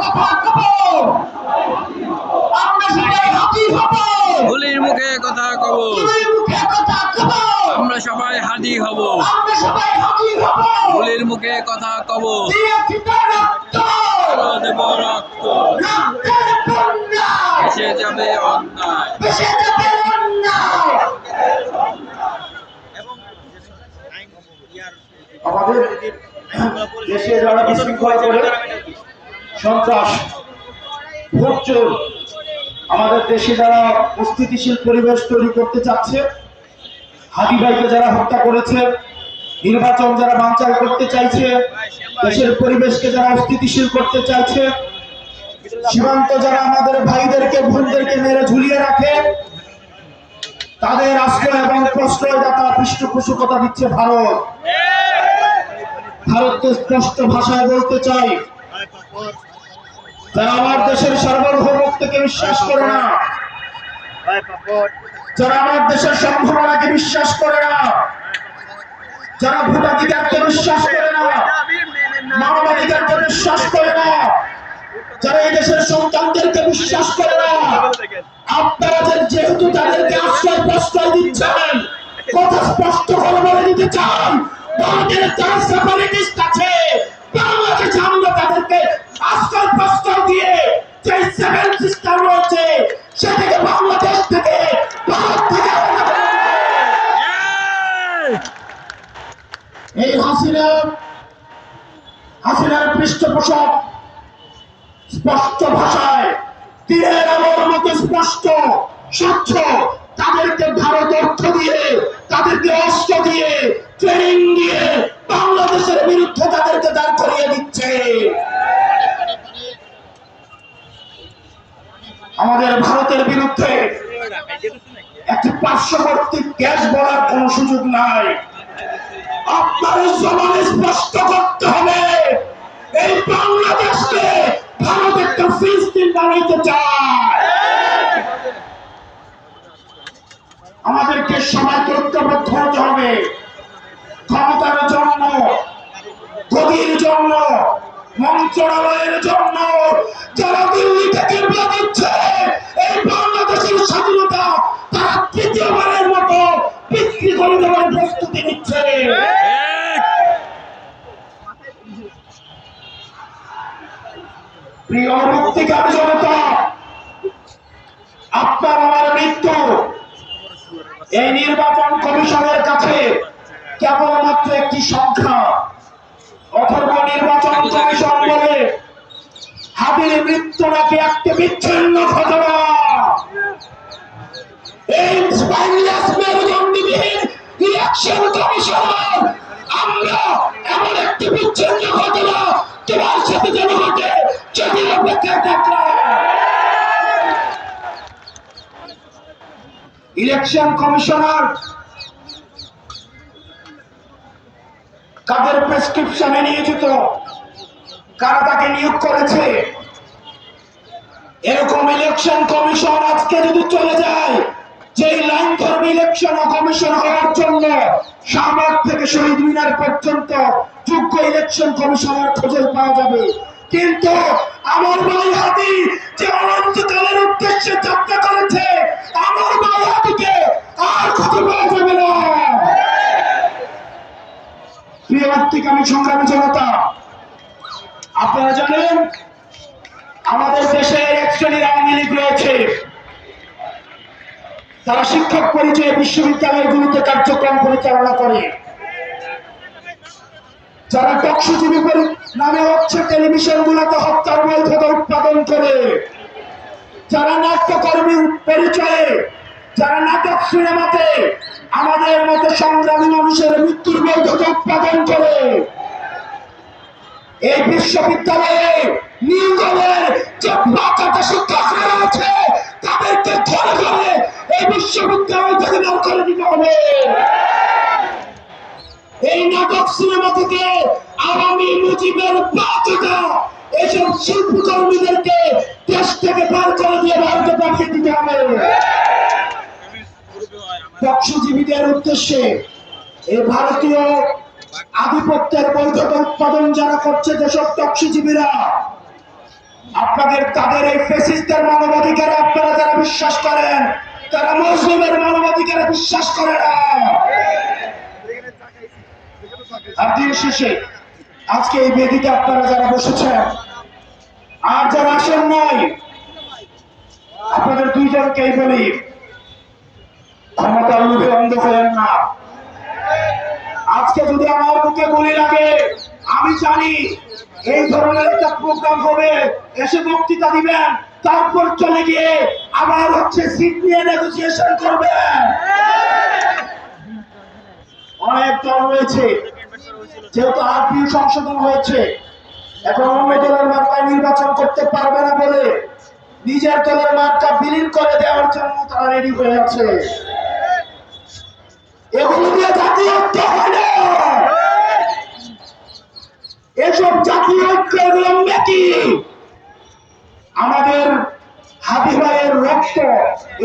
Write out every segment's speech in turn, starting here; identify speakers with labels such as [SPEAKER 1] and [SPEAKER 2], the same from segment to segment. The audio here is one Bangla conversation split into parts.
[SPEAKER 1] কথা কব, আমরা সবাই হাজির হব।
[SPEAKER 2] গুলির মুখে কথা কব,
[SPEAKER 1] গুলির মুখে কথা কব,
[SPEAKER 2] আমরা সবাই হাজির হব।
[SPEAKER 1] আমরা সবাই হাজির হব।
[SPEAKER 2] গুলির মুখে কথা কব,
[SPEAKER 1] দিয়েছি তো রক্ত,
[SPEAKER 2] আরো দেব রক্ত।
[SPEAKER 1] রক্তের বন্যায়
[SPEAKER 2] এসে যাবে অন্যায়,
[SPEAKER 1] ভেসে যাবে অন্যায়। আমাদের দেশে যারা বিশৃঙ্খলা করে সন্ত্রাস ভোটচোর, আমাদের দেশে যারা অস্থিতিশীল পরিবেশ তৈরি করতে চাচ্ছে, হাদি ভাইকে যারা হত্যা করেছে, নির্বাচন যারা বানচাল করতে চাইছে, দেশের পরিবেশকে যারা অস্থিতিশীল করতে চাইছে, সীমান্ত যারা আমাদের ভাইদেরকে বোনদেরকে মেরে ঝুলিয়ে রাখে, তাদের আশ্রয় এবং প্রশ্রয়দাতা পৃষ্ঠপোষকতা দিচ্ছে ভারত। ভারতকে স্পষ্ট ভাষায় বলতে চাই, যারা আমার দেশের সার্বভৌমত্বকে বিশ্বাস করে না, যারা আমার দেশের সম্ভাবনাকে বিশ্বাস করে না, যারা ভোটাধিকারকে বিশ্বাস করে না, মানবাধিকারকে বিশ্বাস করে না, যারা এই দেশের সন্তানদেরকে বিশ্বাস করে না, আপনারা যেহেতু তাদেরকে আশ্রয় প্রশ্রয় দিচ্ছেন, কথা স্পষ্ট করে বলে দিতে চান, ভারতের যারা সেপারেটিস্ট আছে, বাংলাদেশে আমরা তাদেরকে আশ্রয় প্রশ্রয় দিয়ে যে সেভেন সিস্টার রয়েছে, সেটাকে বাংলাদেশ থেকে, ভারত থেকে এই হাসিনার পৃষ্ঠপোষক স্পষ্ট ভাষায় তীরের আলোর মতো স্পষ্ট স্বচ্ছ, তাদেরকে ভারত অর্থ দিয়ে, তাদেরকে অস্ত্র দিয়ে, ট্রেনিং দিয়ে বাংলাদেশের বিরুদ্ধে তাদেরকে দাঁড় করিয়ে দিচ্ছে। আমাদের ভারতের বিরুদ্ধে একটি পার্শ্ববর্তী দেশ বলার কোন সুযোগ নাই। আপনার জবানে স্পষ্ট করতে হবে, এই বাংলাদেশকে ভারত একটা ফিলিস্তিন বানাইতে চায়। আমাদেরকে সবাইকে ঐক্যবদ্ধ হতে হবে, ক্ষমতার জন্য, গদির জন্য, মন্ত্রণালয়ের জন্য যারা দিল্লি থেকে বানাচ্ছে এই বাংলাদেশের স্বাধীনতা, তারা তৃতীয়বারের মতো বিক্রি করে দেওয়ার প্রস্তুতি নিচ্ছে। প্রিয় মুক্তিকামী জনতা, আপনার আমার মৃত্যু এই নির্বাচন কমিশনের কাছে কেবলমাত্র একটি সংখ্যা। অথর্ব নির্বাচন কমিশন বলে হাদির মৃত্যু নাকি একটি বিচ্ছিন্ন ঘটনা। এই মেরুদণ্ডবিহীন ইলেকশন কমিশনার, আমরা এমন একটি বিচ্ছিন্ন ঘটনা তোমার সাথে যেন ঘটে যদি অপেক্ষায় থাকলাম। ইলেকশন কমিশনার কাদের প্রেসক্রিপশনে নিয়োজিত, কারা তাকে নিয়োগ করেছে, এরকম ইলেকশন কমিশন আজকে যদি চলে যায়, যে লাইন ধর্মী ইলেকশন কমিশন হওয়ার জন্য শাহবাগ থেকে শহীদ মিনার পর্যন্ত যোগ্য ইলেকশন কমিশনার খুঁজে পাওয়া যাবে, কিন্তু আমার ভাই হাদি যে অনন্তকালের উদ্দেশ্যে যাত্রা করেছে, আমার ভাই হাদিকে আর খুঁজে পাওয়া যাবে না। প্রিয় মুক্তিকামী সংগ্রামী জনতা, আপনারা জানেন আমাদের দেশে এক শ্রেণীর আওয়ামী লীগ রয়েছে, তারা শিক্ষক পরিচয়ে বিশ্ববিদ্যালয়গুলোতে কার্যক্রম পরিচালনা করে, যারা টকশিজীবী নামে হচ্ছে টেলিভিশন গুলোতে হত্যার বৈধতা উৎপাদন করে, যারা নাট্যকর্মী পরিচয়ে, যারা নাটক সিনেমাতে আমাদের মতো সংগ্রামী মানুষের মৃত্যুর বৈধতা উৎপাদন করে, এই বিশ্ববিদ্যালয়ে নিয়োগের যে বাচ্চাটা শিক্ষকরা আছে তাদেরকে ধরে ধরে এই বিশ্ববিদ্যালয় থেকে বের করে দিতে হবে। এই নাটক সিনেমা থেকে আগামী মুজিবের বাচ্চাটা এইসব শিল্পকর্মীদেরকে দেশ থেকে বের করে দিয়ে ভারতে পাঠিয়ে দিতে হবে। টকশিজীবীদের উদ্দেশ্যে এই ভারতীয় আধিপত্যের বৈধতা উৎপাদন যারা করছে, যেসব টকশিজীবীরা আপনাদের তাদের এই ফ্যাসিস্টদের মানবাধিকারে আপনারা যারা বিশ্বাস করেন তারা মুসলিমের মানবাধিকারে বিশ্বাস করে না। আর দিন শেষে আজকে এই বেদিতে আপনারা যারা বসেছেন আর যারা আসেন নাই, আপনাদের দুইজনকেই বলি, ক্ষমতার লোভে অন্ধ হয়েন না। আজকে যদি আমার বুকে গুলি লাগে, আমি জানি এই ধরনের একটা প্রোগ্রাম হবে, এসে বক্তৃতা দিবেন, তারপর চলে গিয়ে আবার সিট নিয়ে নেগোসিয়েশন করবেন। অনেক দল রয়েছে, যেহেতু আরপিও সংশোধন হয়েছে, এখন অন্য দলের মার্কায় নির্বাচন করতে পারবে না বলে নিজের দলের মার্কা বিলীন করে দেওয়ার জন্য তারা রেডি হয়ে আছে। এগুলো দিয়ে জাতীয় ঐক্য হয় না। এসব জাতীয় ঐক্য এগুলো নাকি আমাদের হাদি ভাইয়ের রক্ত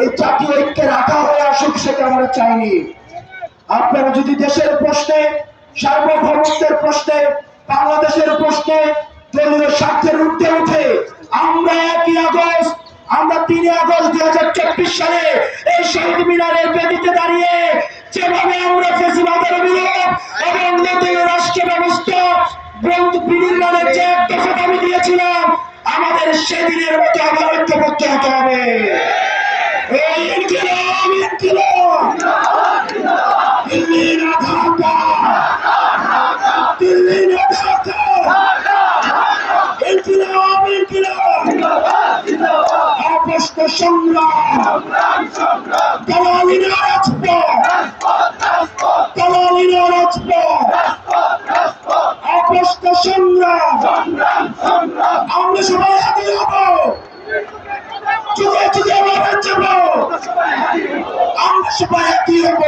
[SPEAKER 1] এই জাতীয় ঐক্যে রাখা হয়ে আসুক, সেটা আমরা চাইনি। আপনারা যদি দেশের প্রশ্নে, সার্বভৌমত্বের প্রশ্নে, বাংলাদেশের প্রশ্নে দলীয় স্বার্থের ঊর্ধ্বে উঠে আমরা 1 আগস্ট, আমরা 3 আগস্ট 2024 সালে এই শহীদ মিনারের বেদিতে দাঁড়িয়ে যেভাবে আমরা ফ্যাসিবাদের বিরোধ এবং নতুন রাষ্ট্র ব্যবস্থা বিনির্মাণের যে একটা দাবি দিয়েছিলাম, আমাদের সেদিনের মতো আবার ঐক্যবদ্ধ হতে হবে। এই ইনকিলাব, ইনকিলাব, দিল্লি না ঢাকা, দিল্লি না ঢাকা, ইনকিলাব, ইনকিলাব, অপস্ত সংগ্রাম, দালালি না রাজপথ, দালালি না রাজপথ, অপস্ত সংগ্রাম, আমরা সবাই হাতে হব, যুগে যুগে লড়ে যাব, আমরা সবাই একই হব।